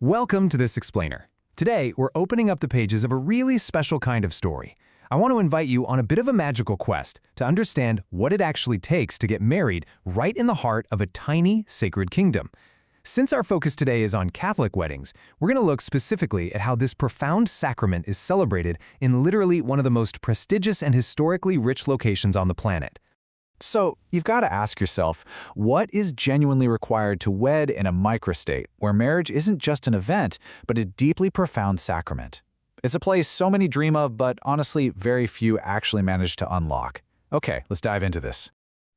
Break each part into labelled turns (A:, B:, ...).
A: Welcome to this explainer. Today, we're opening up the pages of a really special kind of story. I want to invite you on a bit of a magical quest to understand what it actually takes to get married right in the heart of a tiny, sacred kingdom. Since our focus today is on Catholic weddings, we're going to look specifically at how this profound sacrament is celebrated in literally one of the most prestigious and historically rich locations on the planet.
B: So, you've got to ask yourself, what is genuinely required to wed in a microstate where marriage isn't just an event, but a deeply profound sacrament? It's a place so many dream of, but honestly, very few actually manage to unlock. Okay, let's dive into this.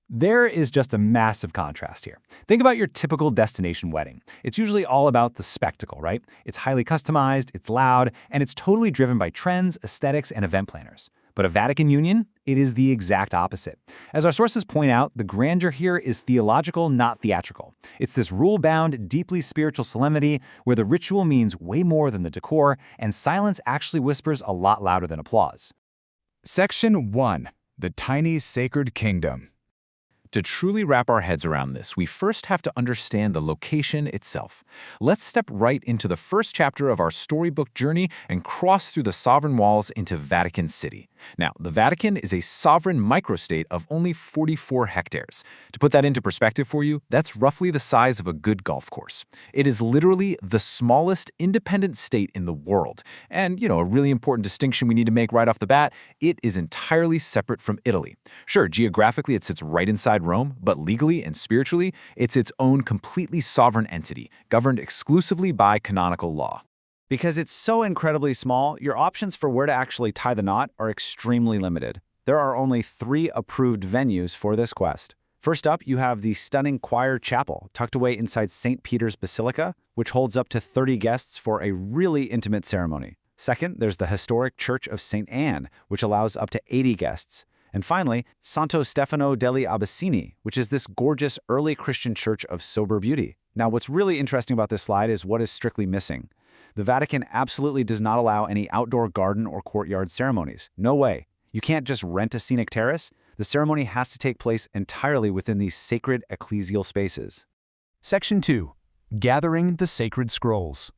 C: There is just a massive contrast here. Think about your typical destination wedding. It's usually all about the spectacle, right? It's highly customized, it's loud, and it's totally driven by trends, aesthetics, and event planners. But a Vatican union? It is the exact opposite. As our sources point out, the grandeur here is theological, not theatrical. It's this rule-bound, deeply spiritual solemnity where the ritual means way more than the decor, and silence actually whispers a lot louder than applause.
B: Section 1. The Tiny Sacred Kingdom. To truly wrap our heads around this, we first have to understand the location itself. Let's step right into the first chapter of our storybook journey and cross through the sovereign walls into Vatican City. Now, the Vatican is a sovereign microstate of only 44 hectares. To put that into perspective for you, that's roughly the size of a good golf course. It is literally the smallest independent state in the world. And, a really important distinction we need to make right off the bat, it is entirely separate from Italy. Sure, geographically it sits right inside Rome, but legally and spiritually, it's its own completely sovereign entity, governed exclusively by canonical law.
D: Because it's so incredibly small, your options for where to actually tie the knot are extremely limited. There are only 3 approved venues for this quest. First up, you have the stunning choir chapel, tucked away inside St. Peter's Basilica, which holds up to 30 guests for a really intimate ceremony. Second, there's the historic Church of St. Anne, which allows up to 80 guests. And finally, Santo Stefano degli Abyssini, which is this gorgeous early Christian church of sober beauty. Now, what's really interesting about this slide is what is strictly missing. The Vatican absolutely does not allow any outdoor garden or courtyard ceremonies. No way. You can't just rent a scenic terrace. The ceremony has to take place entirely within these sacred ecclesial spaces.
A: Section 2. Gathering the Sacred Scrolls.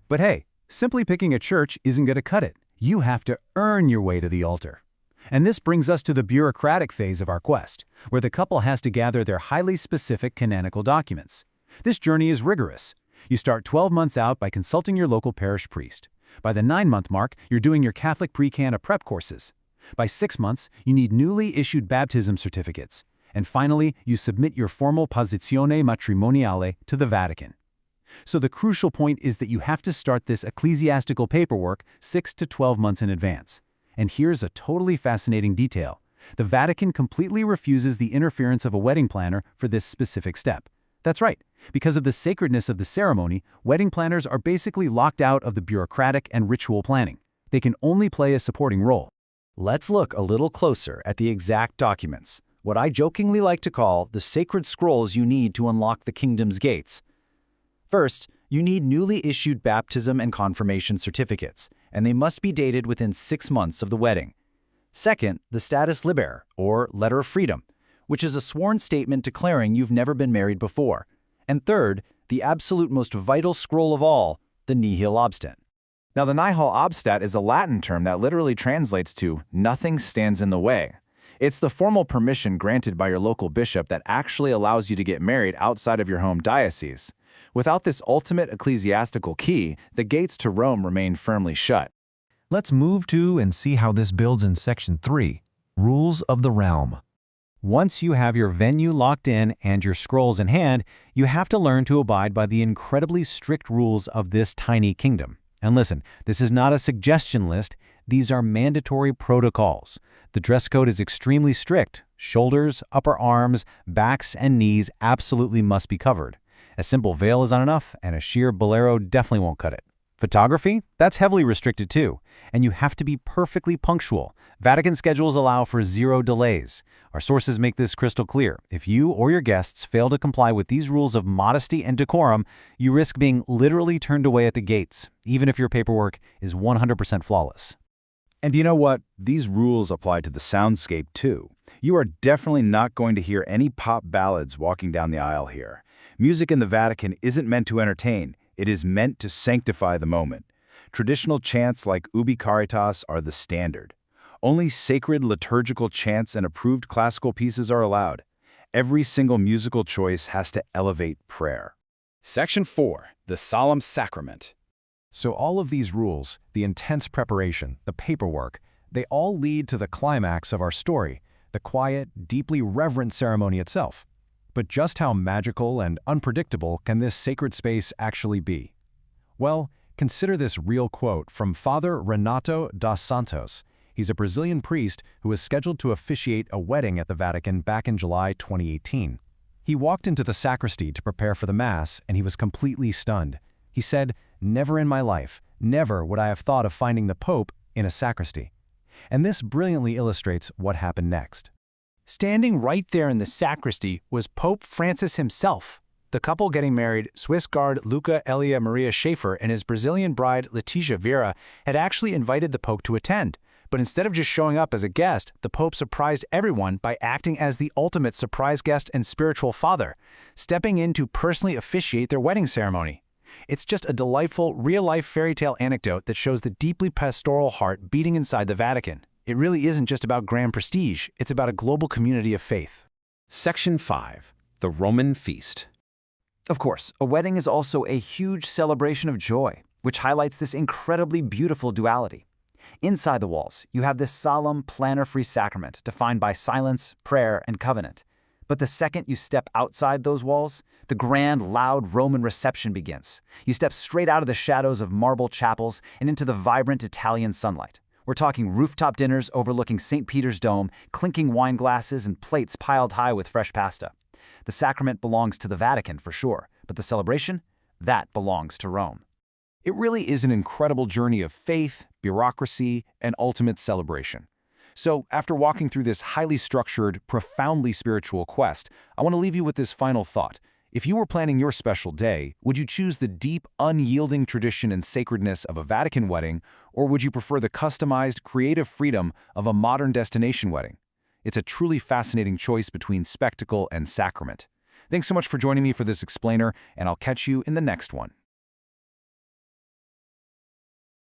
A: But hey, simply picking a church isn't going to cut it. You have to earn your way to the altar. And this brings us to the bureaucratic phase of our quest, where the couple has to gather their highly specific canonical documents. This journey is rigorous. You start 12 months out by consulting your local parish priest. By the 9-month mark, you're doing your Catholic pre-cana prep courses. By 6 months, you need newly issued baptism certificates. And finally, you submit your formal posizione matrimoniale to the Vatican. So the crucial point is that you have to start this ecclesiastical paperwork 6 to 12 months in advance. And here's a totally fascinating detail. The Vatican completely refuses the interference of a wedding planner for this specific step. That's right. Because of the sacredness of the ceremony, wedding planners are basically locked out of the bureaucratic and ritual planning. They can only play a supporting role.
D: Let's look a little closer at the exact documents, what I jokingly like to call the sacred scrolls you need to unlock the kingdom's gates. First, you need newly issued baptism and confirmation certificates, and they must be dated within 6 months of the wedding. Second, the status liber, or letter of freedom, which is a sworn statement declaring you've never been married before. And third, the absolute most vital scroll of all, the nihil obstat.
B: Now, the nihil obstat is a Latin term that literally translates to "nothing stands in the way." It's the formal permission granted by your local bishop that actually allows you to get married outside of your home diocese. Without this ultimate ecclesiastical key, the gates to Rome remain firmly shut.
A: Let's move to and see how this builds in Section 3, Rules of the Realm.
D: Once you have your venue locked in and your scrolls in hand, you have to learn to abide by the incredibly strict rules of this tiny kingdom. And listen, this is not a suggestion list. These are mandatory protocols. The dress code is extremely strict. Shoulders, upper arms, backs, and knees absolutely must be covered. A simple veil is not enough, and a sheer bolero definitely won't cut it. Photography? That's heavily restricted too. And you have to be perfectly punctual. Vatican schedules allow for 0 delays. Our sources make this crystal clear. If you or your guests fail to comply with these rules of modesty and decorum, you risk being literally turned away at the gates, even if your paperwork is 100% flawless.
B: And you know what? These rules apply to the soundscape too. You are definitely not going to hear any pop ballads walking down the aisle here. Music in the Vatican isn't meant to entertain.
E: It is meant to sanctify the moment. Traditional chants like Ubi Caritas are the standard. Only sacred liturgical chants and approved classical pieces are allowed. Every single musical choice has to elevate prayer.
B: Section 4. The Solemn Sacrament.
A: So all of these rules, the intense preparation, the paperwork, they all lead to the climax of our story, the quiet, deeply reverent ceremony itself. But just how magical and unpredictable can this sacred space actually be? Well, consider this real quote from Father Renato dos Santos. He's a Brazilian priest who was scheduled to officiate a wedding at the Vatican back in July 2018. He walked into the sacristy to prepare for the Mass, and he was completely stunned. He said, "Never in my life, never would I have thought of finding the Pope in a sacristy." And this brilliantly illustrates what happened next.
C: Standing right there in the sacristy was Pope Francis himself. The couple getting married, Swiss guard Luca Elia Maria Schaefer and his Brazilian bride Leticia Vieira, had actually invited the Pope to attend. But instead of just showing up as a guest, the Pope surprised everyone by acting as the ultimate surprise guest and spiritual father, stepping in to personally officiate their wedding ceremony. It's just a delightful, real-life fairy tale anecdote that shows the deeply pastoral heart beating inside the Vatican. It really isn't just about grand prestige, it's about a global community of faith.
B: Section 5. The Roman Feast.
F: Of course, a wedding is also a huge celebration of joy, which highlights this incredibly beautiful duality. Inside the walls, you have this solemn, planner-free sacrament defined by silence, prayer, and covenant. But the second you step outside those walls, the grand, loud Roman reception begins. You step straight out of the shadows of marble chapels and into the vibrant Italian sunlight. We're talking rooftop dinners overlooking St. Peter's Dome, clinking wine glasses and plates piled high with fresh pasta. The sacrament belongs to the Vatican for sure, but the celebration? That belongs to Rome.
A: It really is an incredible journey of faith, bureaucracy, and ultimate celebration. So, after walking through this highly structured, profoundly spiritual quest, I want to leave you with this final thought. If you were planning your special day, would you choose the deep, unyielding tradition and sacredness of a Vatican wedding, or would you prefer the customized, creative freedom of a modern destination wedding? It's a truly fascinating choice between spectacle and sacrament. Thanks so much for joining me for this explainer, and I'll catch you in the next one.